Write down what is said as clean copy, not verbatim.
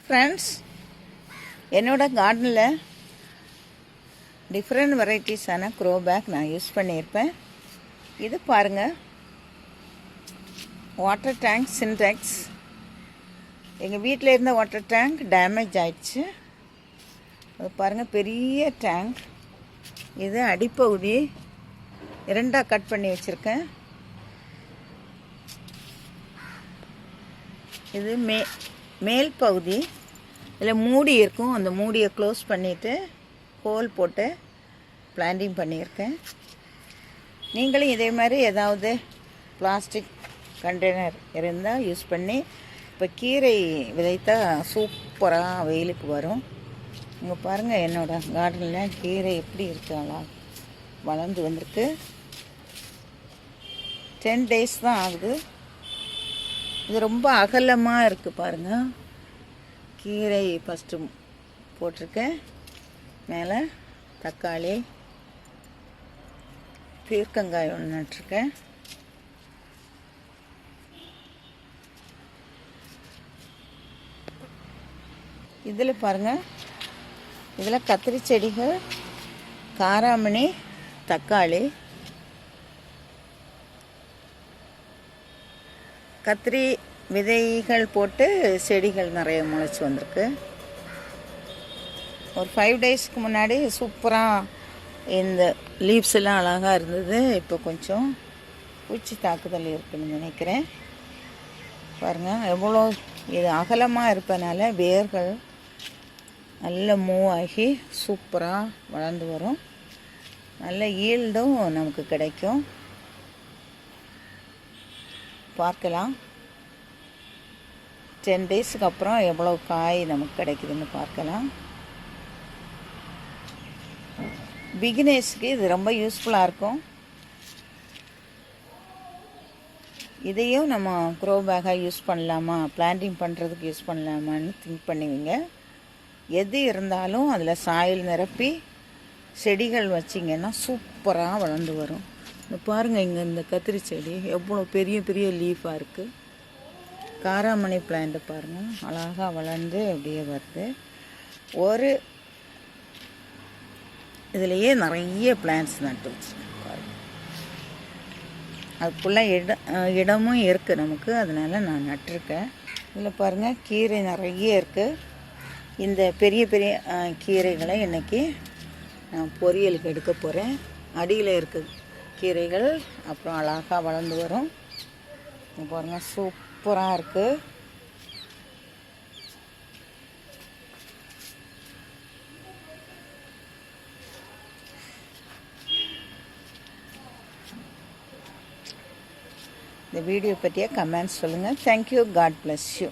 Friends, என்னோடய கார்டனில் different வெரைட்டிஸான grow bag நான் யூஸ் பண்ணியிருப்பேன். இது பாருங்கள், வாட்டர் டேங்க் சின்டெக்ஸ். எங்கள் வீட்டில் இருந்த வாட்டர் டேங்க் டேமேஜ் ஆயிடுச்சு. அது பாருங்கள், பெரிய டேங்க். இது அடிப்பகுதி இரண்டாக கட் பண்ணி வச்சுருக்கேன். இது மேல் பகுதி, இதில் மூடி இருக்கும். அந்த மூடியை க்ளோஸ் பண்ணிவிட்டு ஹோல் போட்டு பிளான்டிங் பண்ணியிருக்கேன். நீங்களும் இதே மாதிரி ஏதாவது பிளாஸ்டிக் கண்டெய்னர் இருந்தால் யூஸ் பண்ணி, இப்போ கீரை விதைத்தா சூப்பராக வெயிலுக்கு வரும். இங்கே பாருங்கள், என்னோடய கார்டனில் கீரை எப்படி இருக்காளா வளர்ந்து வந்திருக்கு. 10 days தான் ஆகுது. இது ரொம்ப அகலமாக இருக்குது பாருங்கள். கீரை ஃபஸ்ட்டு போட்டிருக்கேன். மேலே தக்காளி, பீர்க்கங்காய் ஒன்று நட்டிருக்கேன். இதில் பாருங்கள், இதில் கத்திரி செடிகள், காராமணி, தக்காளி, கத்திரி விதைகள் போட்டு செடிகள் நிறைய முளைச்சி வந்திருக்கு. ஒரு 5 daysக்கு முன்னாடி சூப்பராக இந்த லீவ்ஸ் எல்லாம் அழகாக இருந்தது. இப்போ கொஞ்சம் பூச்சி தாக்குதல் இருக்குதுன்னு நினைக்கிறேன். பாருங்கள், எவ்வளோ இது அகலமாக இருப்பதனால வேர்கள் நல்ல மூவ் ஆகி சூப்பராக வளர்ந்து வரும். நல்ல ஈல்டும் நமக்கு கிடைக்கும். பார்க்கலாம், 10 daysக்கு அப்புறம் எவ்வளோ காய் நமக்கு கிடைக்குதுன்னு பார்க்கலாம். பிகினர்ஸ்க்கு இது ரொம்ப யூஸ்ஃபுல்லாக இருக்கும். இதையும் நம்ம க்ரோ பேக்காக யூஸ் பண்ணலாமா, பிளான்டிங் பண்ணுறதுக்கு யூஸ் பண்ணலாமான்னு திங்க் பண்ணுவீங்க. எது இருந்தாலும் அதில் சாயில் நிரப்பி செடிகள் வச்சிங்கன்னா சூப்பராக வளர்ந்து வரும். இந்த பாருங்கள், இங்கே இந்த கத்திரி செடி எவ்வளோ பெரிய பெரிய லீஃபாக இருக்குது. காராமணி பிளான்ட்டு பாருங்கள், அழகாக வளர்ந்து அப்படியே வருது. ஒரு இதுலேயே நிறைய பிளான்ட்ஸ் நட்டு வச்சுருக்கேன் பாருங்கள். அதுக்குள்ளே இடமும் இருக்குது நமக்கு, அதனால் நான் நட்டிருக்கேன். இதில் பாருங்கள், கீரை நிறைய இருக்குது. இந்த பெரிய பெரிய கீரைகளை இன்றைக்கி நான் பொரியலுக்கு எடுக்க போகிறேன். அடியில் இருக்குது கீரைகள், அப்புறம் அழகாக வளர்ந்து வரும். பாருங்கள், சூப்பராக இருக்குது. இந்த வீடியோ பற்றிய கமெண்ட்ஸ் சொல்லுங்கள். தேங்க்யூ. God bless you.